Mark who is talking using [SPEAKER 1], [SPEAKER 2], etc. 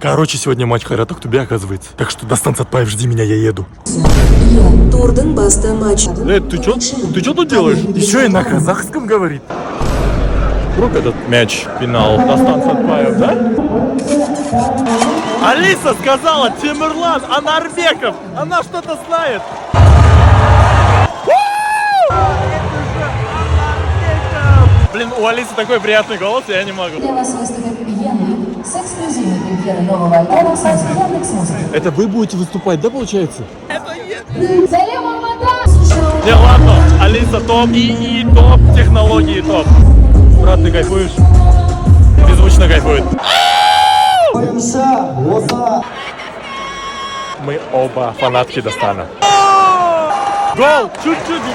[SPEAKER 1] Короче, сегодня матч Хайрат Актубе, оказывается. Так что до станции Атпаев жди меня, я еду.
[SPEAKER 2] Турдың басты матч.
[SPEAKER 1] Ты чё тут делаешь? Еще и на казахском говорит. Вдруг этот мяч, финал, до станции Атпаев, да? Алиса сказала, Тимурлан Анарбеков. Она что-то знает. Блин, у Алисы такой приятный голос, я не могу.
[SPEAKER 3] Для вас выступит Янри с эксклюзивной премьерой нового альбома с Яндекс.Музыки.
[SPEAKER 1] Это вы будете выступать, да, получается?
[SPEAKER 3] Салем Алмата!
[SPEAKER 1] Не, ладно, Алиса топ, и топ, технологии топ. Брат, ты кайфуешь? Беззвучно кайфует. Мы оба фанатки Дастана. Гол! Чуть-чуть не